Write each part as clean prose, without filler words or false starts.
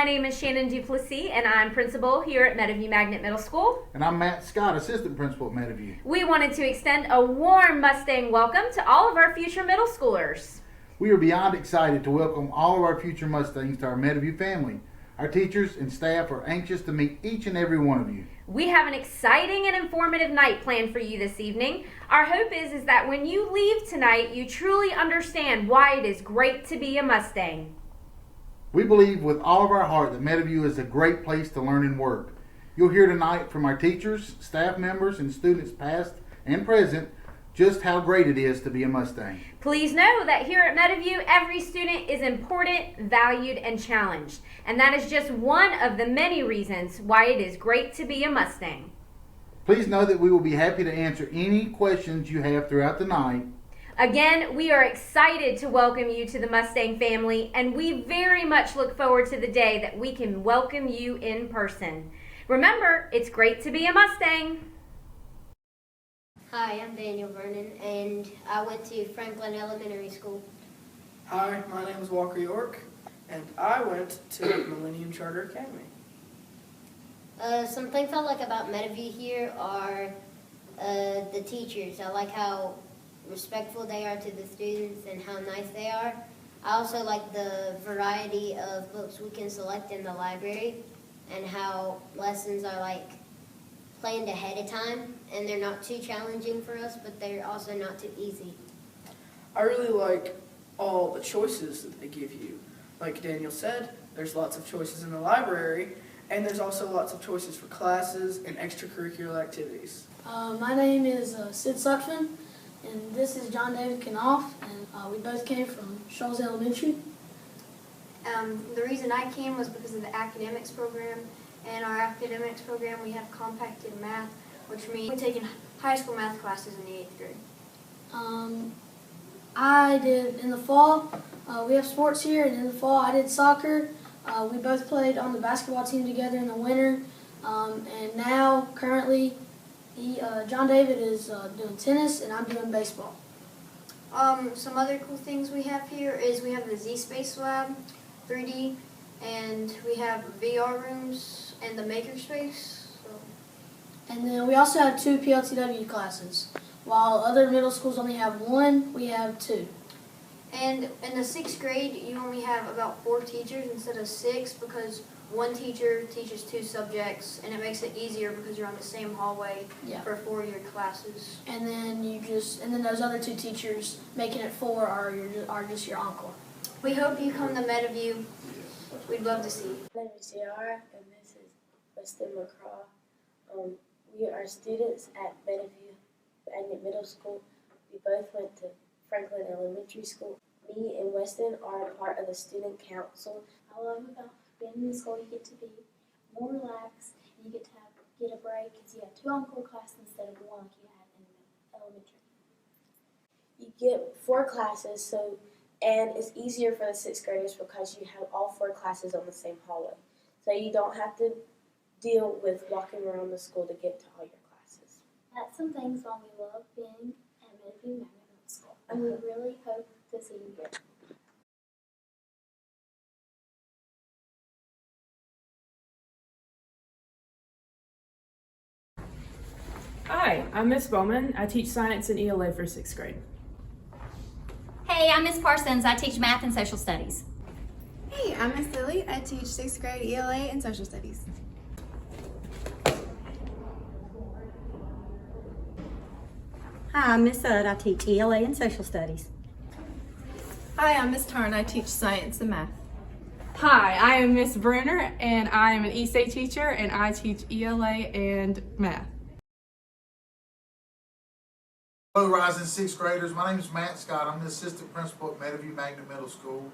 my name is Shannon Duplessis, and I'm principal here at Meadowview Magnet Middle School. And I'm Matt Scott, assistant principal at Meadowview. We wanted to extend a warm Mustang welcome to all of our future middle schoolers. We are beyond excited to welcome all of our future Mustangs to our Meadowview family. Our teachers and staff are anxious to meet each and every one of you. We have an exciting and informative night planned for you this evening. Our hope is that when you leave tonight, you truly understand why it is great to be a Mustang. We believe with all of our heart that Meadowview is a great place to learn and work. You'll hear tonight from our teachers, staff members, and students past and present just how great it is to be a Mustang. Please know that here at Meadowview, every student is important, valued, and challenged. And that is just one of the many reasons why it is great to be a Mustang. Please know that we will be happy to answer any questions you have throughout the night. Again, we are excited to welcome you to the Mustang family, and we very much look forward to the day that we can welcome you in person. Remember, it's great to be a Mustang. Hi, I'm Daniel Vernon, and I went to Franklin Elementary School. Hi, my name is Walker York, and I went to Millennium Charter Academy. Some things I like about Meadowview here are the teachers. I like how respectful they are to the students and how nice they are. I also like the variety of books we can select in the library and how lessons are like planned ahead of time, and they're not too challenging for us, but they're also not too easy. I really like all the choices that they give you. Like Daniel said, there's lots of choices in the library, and there's also lots of choices for classes and extracurricular activities. My name is Sid Suckman, and this is John David Knopf, and we both came from Shoals Elementary. The reason I came was because of the academics program. In our academics program, we have compacted math, which means we're taking high school math classes in the 8th grade. I did in the fall. We have sports here, and in the fall I did soccer. We both played on the basketball team together in the winter, and now currently John David is doing tennis, and I'm doing baseball. Some other cool things we have here is we have the Z-Space Lab, 3D, and we have VR rooms and the makerspace. And then we also have 2 PLTW classes. While other middle schools only have 1, we have 2. And in the 6th grade, you only have about 4 teachers instead of 6 because one teacher teaches 2 subjects, and it makes it easier because you're on the same hallway for 4-year classes. And then those other 2 teachers making it 4 are just your encore. We hope you come to Meadowview. We'd love to see you. My name is Ciara, and this is Weston McCraw. We are students at Meadowview Magnet Middle School. We both went to Franklin Elementary School. Me and Weston are a part of the student council. I love about being in the school, you get to be more relaxed, and you get to get a break because you have 2 encore classes instead of 1 like you had in elementary. You get 4 classes, and it's easier for the 6th graders because you have all 4 classes on the same hallway. So you don't have to deal with walking around the school to get to all your classes. That's some things why we love being at Meadowview Magnet Middle School, and we really hope to see you here. Hi, I'm Miss Bowman. I teach science and ELA for 6th grade. Hey, I'm Miss Parsons. I teach math and social studies. Hey, I'm Miss Lily. I teach 6th grade ELA and social studies. Hi, I'm Miss Udd. I teach ELA and social studies. Hi, I'm Miss Tarn. I teach science and math. Hi, I am Miss Brenner, and I am an ESA teacher, and I teach ELA and math. Hello, rising 6th graders. My name is Matt Scott. I'm the assistant principal at Meadowview Magnet Middle School.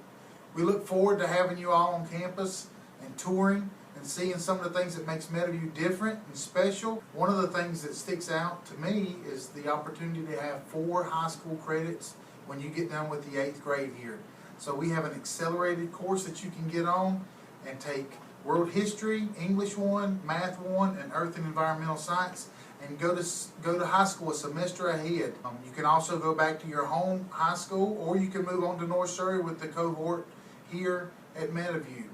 We look forward to having you all on campus and touring and seeing some of the things that makes Meadowview different and special. One of the things that sticks out to me is the opportunity to have 4 high school credits when you get done with the 8th grade here. So we have an accelerated course that you can get on and take World History, English 1, Math 1, and Earth and Environmental Science, and go to high school a semester ahead. You can also go back to your home high school, or you can move on to North Surrey with the cohort here at Meadowview.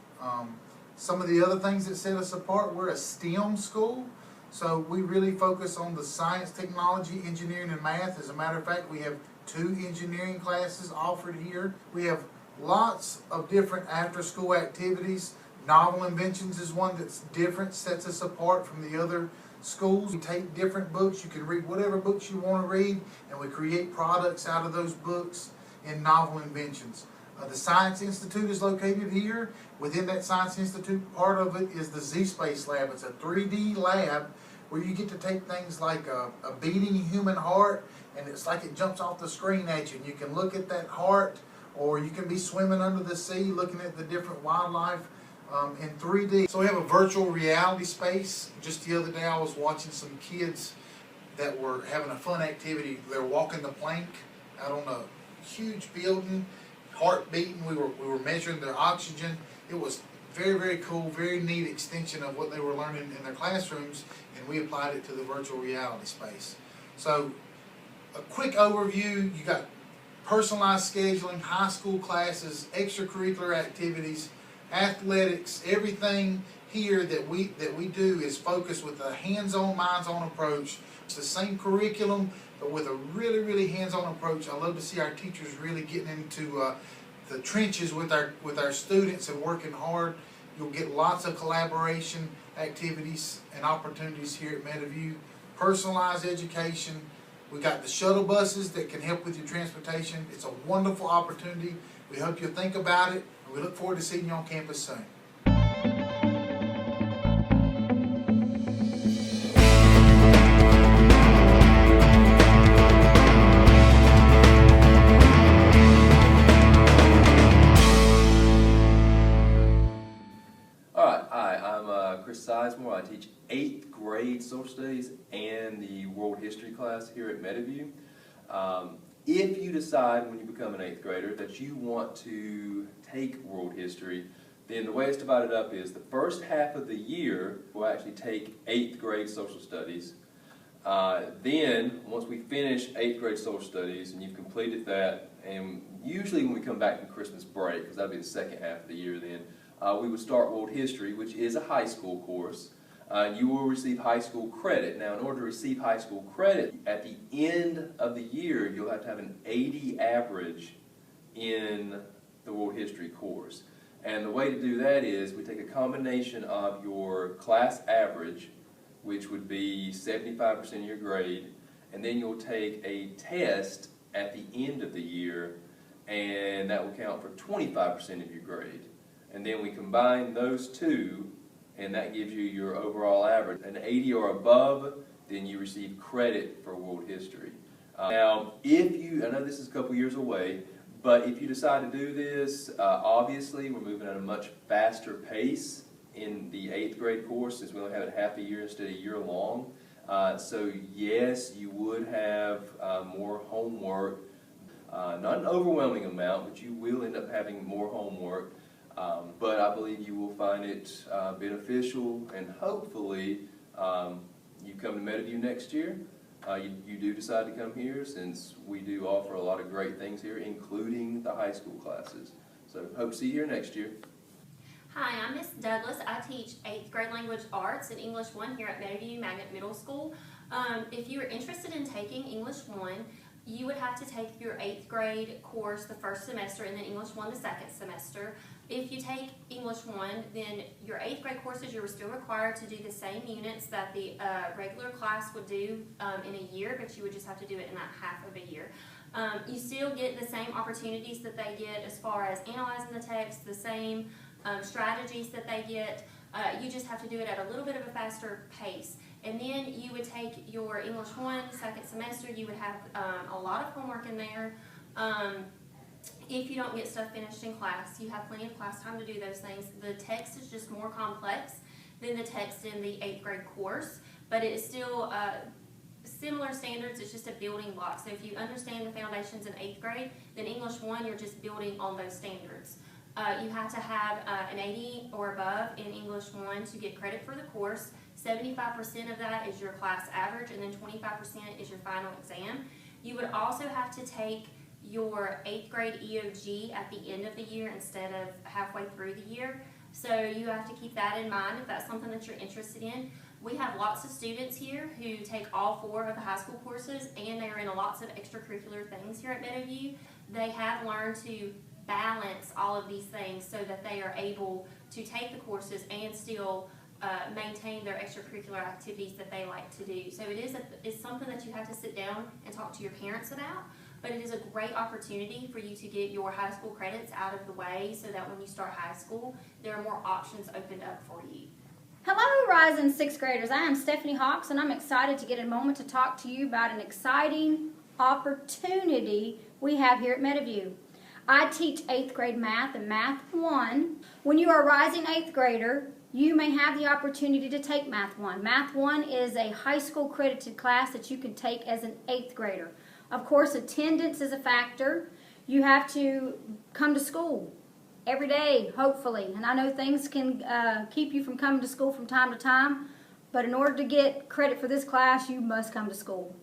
Some of the other things that set us apart, we're a STEM school. So we really focus on the science, technology, engineering, and math. As a matter of fact, we have 2 engineering classes offered here. We have lots of different after-school activities. Novel Inventions is one that's different, sets us apart from the other schools. We take different books. You can read whatever books you want to read, and we create products out of those books in Novel Inventions. The Science Institute is located here. Within that Science Institute, part of it is the Z-Space Lab. It's a 3D lab where you get to take things like a beating human heart, and it's like it jumps off the screen at you, and you can look at that heart, or you can be swimming under the sea looking at the different wildlife in 3D. So we have a virtual reality space. Just the other day I was watching some kids that were having a fun activity. They were walking the plank out on a huge building, heart beating. We were measuring their oxygen. It was very, very cool, very neat extension of what they were learning in their classrooms, and we applied it to the virtual reality space. So a quick overview, you got personalized scheduling, high school classes, extracurricular activities, athletics. Everything here that we do is focused with a hands-on, minds-on approach. It's the same curriculum, but with a really, really hands-on approach. I love to see our teachers really getting into the trenches with our students and working hard. You'll get lots of collaboration activities and opportunities here at Meadowview. Personalized education. We got the shuttle buses that can help with your transportation. It's a wonderful opportunity. We hope you'll think about it, and we look forward to seeing you on campus soon. Sizemore. I teach 8th grade social studies and the world history class here at Meadowview. If you decide when you become an 8th grader that you want to take world history, then the way it's divided up is the first half of the year we'll actually take 8th grade social studies. Then once we finish 8th grade social studies and you've completed that, and usually when we come back from Christmas break, because that'll be the second half of the year then, we would start world history, which is a high school course. You will receive high school credit. Now, in order to receive high school credit, at the end of the year, you'll have to have an 80 average in the world history course. And the way to do that is we take a combination of your class average, which would be 75% of your grade, and then you'll take a test at the end of the year, and that will count for 25% of your grade. And then we combine those two, and that gives you your overall average. An 80 or above, then you receive credit for world history. Now, I know this is a couple years away, but if you decide to do this, obviously we're moving at a much faster pace in the 8th grade course, since we only have it half a year instead of a year long. So yes, you would have more homework, not an overwhelming amount, but you will end up having more homework. But I believe you will find it beneficial, and hopefully you come to Meadowview next year. You do decide to come here, since we do offer a lot of great things here, including the high school classes. So hope to see you here next year. Hi, I'm Miss Douglas. I teach 8th grade language arts and English 1 here at Meadowview Magnet Middle School. If you are interested in taking English 1, you would have to take your 8th grade course the first semester and then English 1 the second semester. If you take English 1, then your 8th grade courses, you're still required to do the same units that the regular class would do in a year, but you would just have to do it in that half of a year. You still get the same opportunities that they get as far as analyzing the text, the same strategies that they get. You just have to do it at a little bit of a faster pace. And then you would take your English 1 second semester. You would have a lot of homework in there. If you don't get stuff finished in class, you have plenty of class time to do those things. The text is just more complex than the text in the 8th grade course, but it is still similar standards. It's just a building block. So if you understand the foundations in 8th grade, then English 1, you're just building on those standards. You have to have an 80 or above in English 1 to get credit for the course. 75% of that is your class average, and then 25% is your final exam. You would also have to take your 8th grade EOG at the end of the year instead of halfway through the year. So you have to keep that in mind if that's something that you're interested in. We have lots of students here who take all 4 of the high school courses, and they are in lots of extracurricular things here at Meadowview. They have learned to balance all of these things so that they are able to take the courses and still maintain their extracurricular activities that they like to do. So it's something that you have to sit down and talk to your parents about, but it is a great opportunity for you to get your high school credits out of the way so that when you start high school, there are more options opened up for you. Hello, rising 6th graders. I am Stephanie Hawks, and I'm excited to get a moment to talk to you about an exciting opportunity we have here at Meadowview. I teach 8th grade math and Math 1. When you are a rising 8th grader, you may have the opportunity to take Math 1. Math 1 is a high school credited class that you can take as an 8th grader. Of course, attendance is a factor. You have to come to school every day, hopefully. And I know things can keep you from coming to school from time to time, but in order to get credit for this class, you must come to school.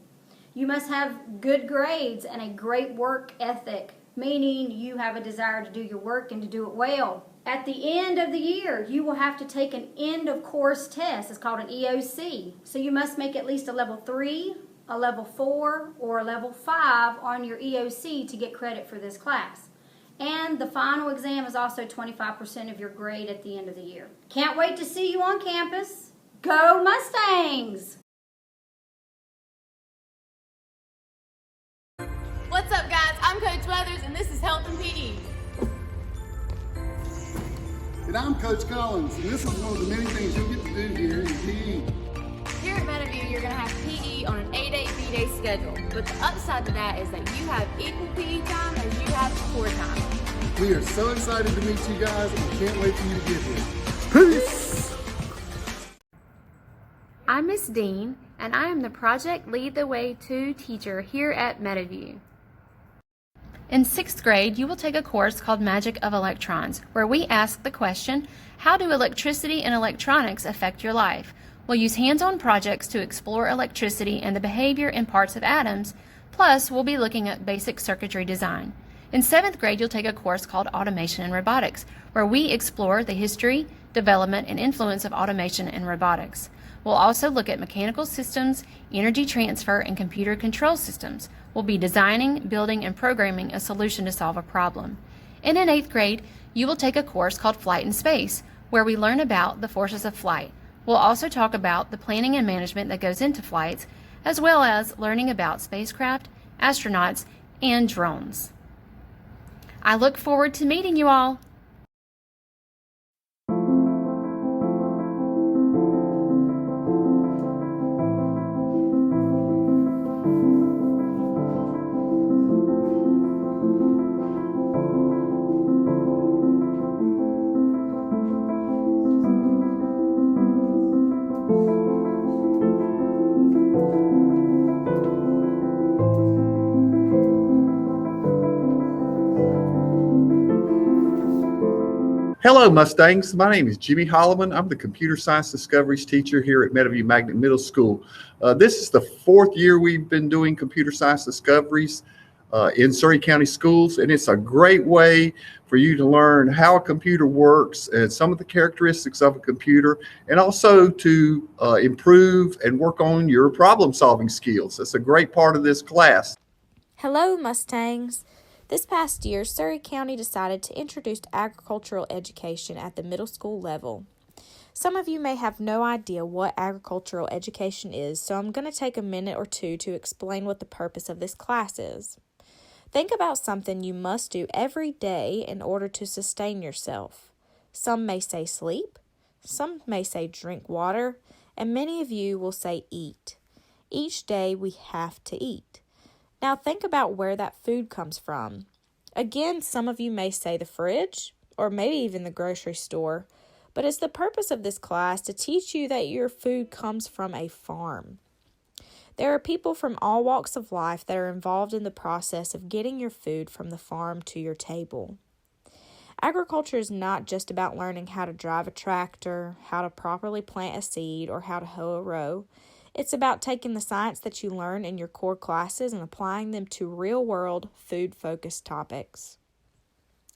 You must have good grades and a great work ethic, meaning you have a desire to do your work and to do it well. At the end of the year, you will have to take an end of course test. It's called an EOC. So you must make at least a level 3, a level 4, or a level 5 on your EOC to get credit for this class. And the final exam is also 25% of your grade at the end of the year. Can't wait to see you on campus. Go Mustangs! What's up, guys? I'm Coach Weathers, and this is Health and PE. And I'm Coach Collins, and this is one of the many things you'll get to do here in PE. Here at Meadowview, you're going to have PE on an A-day, B-day schedule. But the upside to that is that you have equal PE time as you have core time. We are so excited to meet you guys, and can't wait for you to get here. Peace! I'm Miss Dean, and I am the Project Lead the Way 2 teacher here at Meadowview. In 6th grade, you will take a course called Magic of Electrons, where we ask the question, how do electricity and electronics affect your life? We'll use hands-on projects to explore electricity and the behavior and parts of atoms, plus we'll be looking at basic circuitry design. In 7th grade, you'll take a course called Automation and Robotics, where we explore the history, development, and influence of automation and robotics. We'll also look at mechanical systems, energy transfer, and computer control systems. We'll be designing, building, and programming a solution to solve a problem. And in 8th grade, you will take a course called Flight in Space, where we learn about the forces of flight. We'll also talk about the planning and management that goes into flights, as well as learning about spacecraft, astronauts, and drones. I look forward to meeting you all. Hello, Mustangs. My name is Jimmy Holloman. I'm the Computer Science Discoveries teacher here at Meadowview Magnet Middle School. This is the 4th year we've been doing Computer Science Discoveries in Surrey County schools, and it's a great way for you to learn how a computer works and some of the characteristics of a computer, and also to improve and work on your problem-solving skills. That's a great part of this class. Hello, Mustangs. This past year, Surrey County decided to introduce agricultural education at the middle school level. Some of you may have no idea what agricultural education is, so I'm going to take a minute or two to explain what the purpose of this class is. Think about something you must do every day in order to sustain yourself. Some may say sleep, some may say drink water, and many of you will say eat. Each day we have to eat. Now think about where that food comes from. Again, some of you may say the fridge, or maybe even the grocery store, but it's the purpose of this class to teach you that your food comes from a farm. There are people from all walks of life that are involved in the process of getting your food from the farm to your table. Agriculture is not just about learning how to drive a tractor, how to properly plant a seed, or how to hoe a row. It's about taking the science that you learn in your core classes and applying them to real-world, food-focused topics.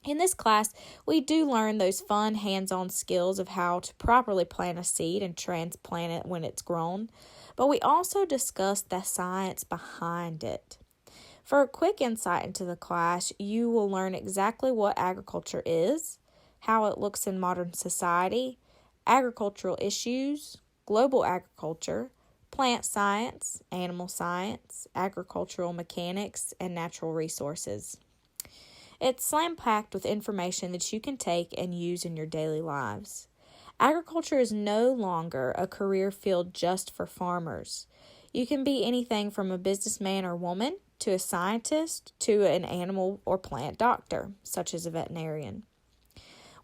In this class, we do learn those fun hands-on skills of how to properly plant a seed and transplant it when it's grown, but we also discuss the science behind it. For a quick insight into the class, you will learn exactly what agriculture is, how it looks in modern society, agricultural issues, global agriculture, plant science, animal science, agricultural mechanics, and natural resources. It's slam-packed with information that you can take and use in your daily lives. Agriculture is no longer a career field just for farmers. You can be anything from a businessman or woman to a scientist to an animal or plant doctor, such as a veterinarian.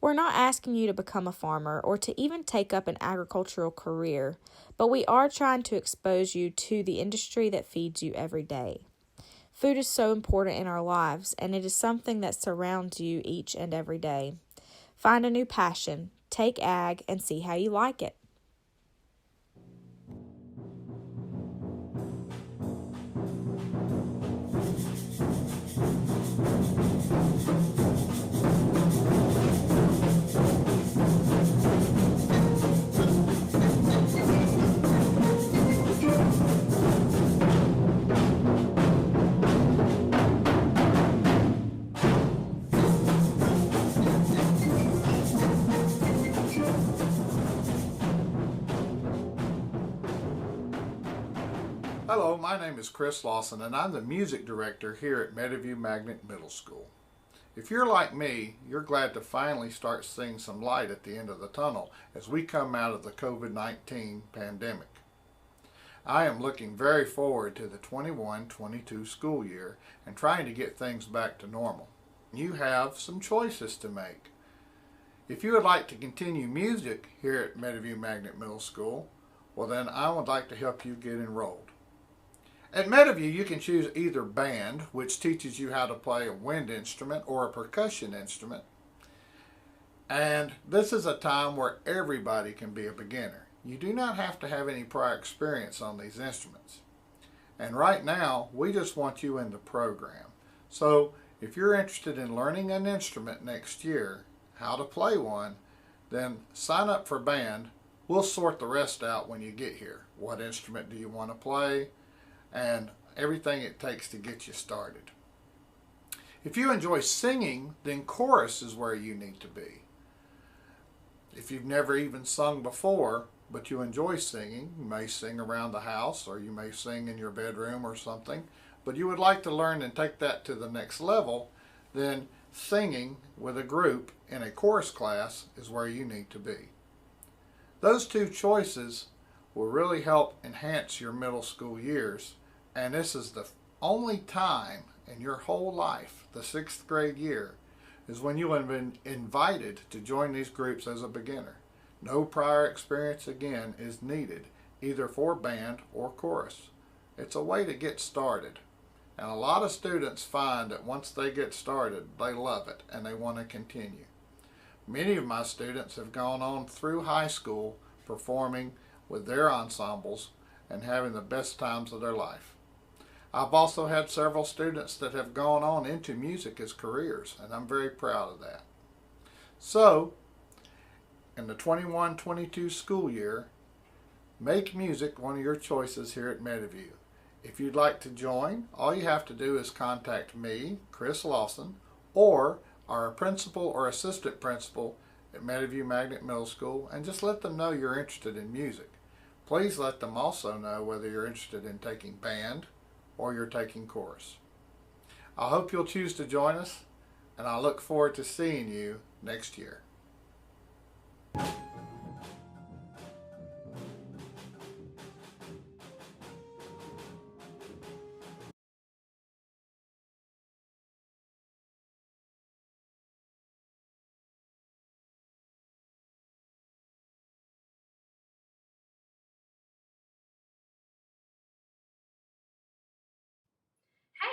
We're not asking you to become a farmer or to even take up an agricultural career, but we are trying to expose you to the industry that feeds you every day. Food is so important in our lives, and it is something that surrounds you each and every day. Find a new passion, take ag, and see how you like it. Hello, my name is Chris Lawson and I'm the music director here at Meadowview Magnet Middle School. If you're like me, you're glad to finally start seeing some light at the end of the tunnel as we come out of the COVID-19 pandemic. I am looking very forward to the 21-22 school year and trying to get things back to normal. You have some choices to make. If you would like to continue music here at Meadowview Magnet Middle School, well then I would like to help you get enrolled. At Meadowview, you can choose either band, which teaches you how to play a wind instrument or a percussion instrument. And this is a time where everybody can be a beginner. You do not have to have any prior experience on these instruments. And right now, we just want you in the program. So if you're interested in learning an instrument next year, how to play one, then sign up for band. We'll sort the rest out when you get here. What instrument do you want to play? And everything it takes to get you started. If you enjoy singing, then chorus is where you need to be. If you've never even sung before, but you enjoy singing, you may sing around the house or you may sing in your bedroom or something, but you would like to learn and take that to the next level, then singing with a group in a chorus class is where you need to be. Those two choices will really help enhance your middle school years. And this is the only time in your whole life, the 6th grade year, is when you have been invited to join these groups as a beginner. No prior experience again is needed, either for band or chorus. It's a way to get started. And a lot of students find that once they get started, they love it and they want to continue. Many of my students have gone on through high school performing with their ensembles and having the best times of their life. I've also had several students that have gone on into music as careers, and I'm very proud of that. So, in the 21-22 school year, make music one of your choices here at Meadowview. If you'd like to join, all you have to do is contact me, Chris Lawson, or our principal or assistant principal at Meadowview Magnet Middle School, and just let them know you're interested in music. Please let them also know whether you're interested in taking band or you're taking chorus. I hope you'll choose to join us, and I look forward to seeing you next year.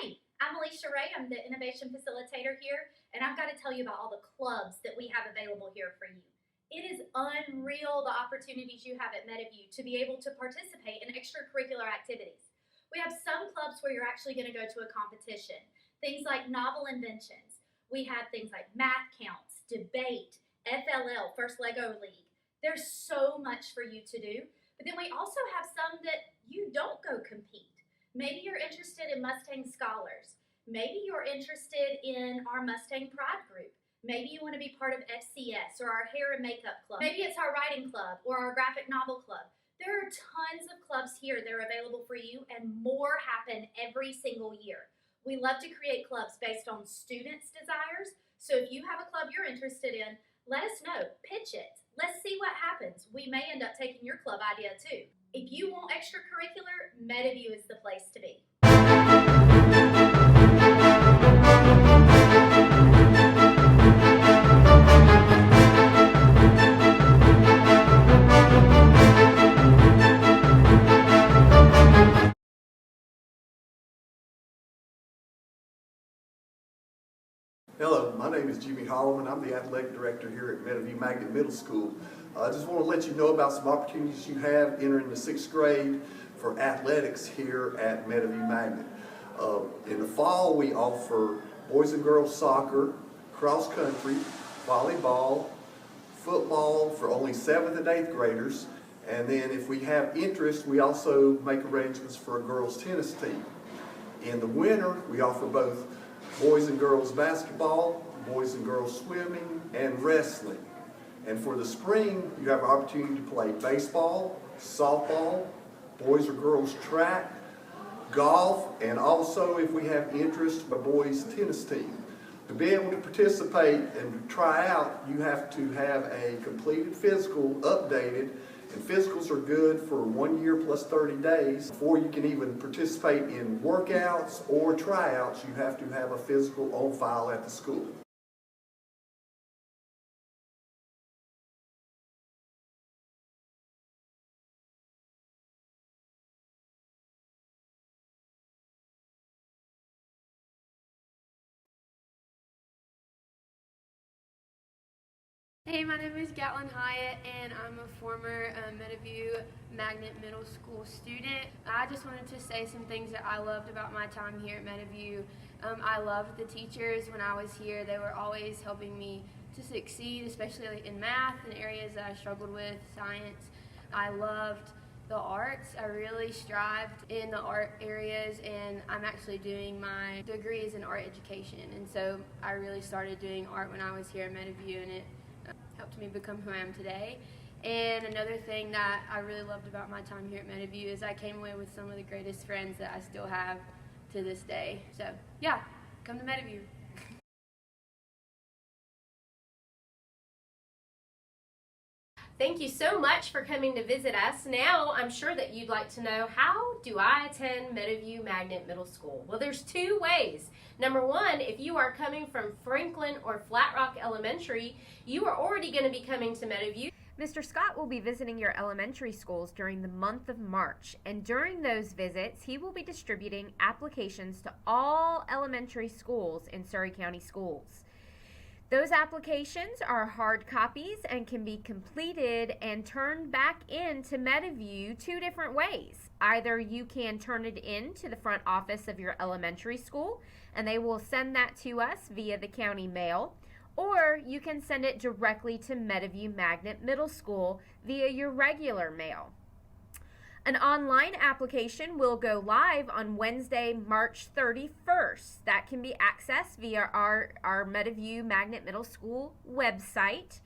Hey, I'm Alicia Ray. I'm the Innovation Facilitator here, and I've got to tell you about all the clubs that we have available here for you. It is unreal the opportunities you have at Meadowview to be able to participate in extracurricular activities. We have some clubs where you're actually going to go to a competition, things like novel inventions. We have things like math counts, debate, FLL, First Lego League. There's so much for you to do. But then we also have some that you don't go compete. Maybe you're interested in Mustang Scholars. Maybe you're interested in our Mustang Pride group. Maybe you want to be part of FCS or our hair and makeup club. Maybe it's our writing club or our graphic novel club. There are tons of clubs here that are available for you, and more happen every single year. We love to create clubs based on students' desires. So if you have a club you're interested in, let us know. Pitch it. Let's see what happens. We may end up taking your club idea too. If you want extracurricular, Meadowview is the place to be. Hello, my name is Jimmy Holloman. I'm the athletic director here at Meadowview Magnet Middle School. I just want to let you know about some opportunities you have entering the 6th grade for athletics here at Meadowview Magnet. In the fall, we offer boys and girls soccer, cross country, volleyball, football for only 7th and 8th graders. And then if we have interest, we also make arrangements for a girls tennis team. In the winter, we offer both boys and girls basketball, boys and girls swimming, and wrestling. And for the spring, you have an opportunity to play baseball, softball, boys or girls track, golf, and also, if we have interest, a boys tennis team. To be able to participate and try out, you have to have a completed physical, updated, and physicals are good for 1 year plus 30 days. Before you can even participate in workouts or tryouts, you have to have a physical on file at the school. Hey, my name is Gatlin Hyatt, and I'm a former Meadowview Magnet Middle School student. I just wanted to say some things that I loved about my time here at Meadowview. I loved the teachers when I was here. They were always helping me to succeed, especially in math and areas that I struggled with, science. I loved the arts. I really strived in the art areas, and I'm actually doing my degrees in art education. And so I really started doing art when I was here at Meadowview, and it helped me become who I am today. And another thing that I really loved about my time here at Meadowview is I came away with some of the greatest friends that I still have to this day. So yeah, come to Meadowview. Thank you so much for coming to visit us. Now, I'm sure that you'd like to know, how do I attend Meadowview Magnet Middle School? Well, there's two ways. Number one, if you are coming from Franklin or Flat Rock Elementary, you are already going to be coming to Meadowview. Mr. Scott will be visiting your elementary schools during the month of March, and during those visits, he will be distributing applications to all elementary schools in Surry County Schools. Those applications are hard copies and can be completed and turned back into Meadowview two different ways. Either you can turn it in to the front office of your elementary school, and they will send that to us via the county mail, or you can send it directly to Meadowview Magnet Middle School via your regular mail. An online application will go live on Wednesday, March 31st. That can be accessed via our Meadowview Magnet Middle School website.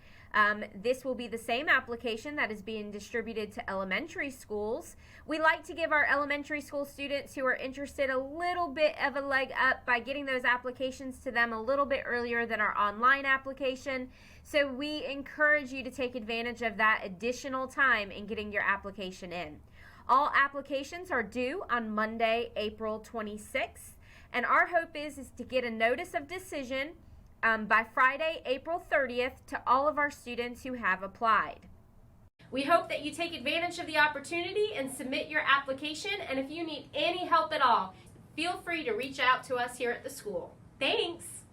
This will be the same application that is being distributed to elementary schools. We like to give our elementary school students who are interested a little bit of a leg up by getting those applications to them a little bit earlier than our online application. So we encourage you to take advantage of that additional time in getting your application in. All applications are due on Monday, April 26th, and our hope is to get a notice of decision by Friday, April 30th to all of our students who have applied. We hope that you take advantage of the opportunity and submit your application, and if you need any help at all, feel free to reach out to us here at the school. Thanks!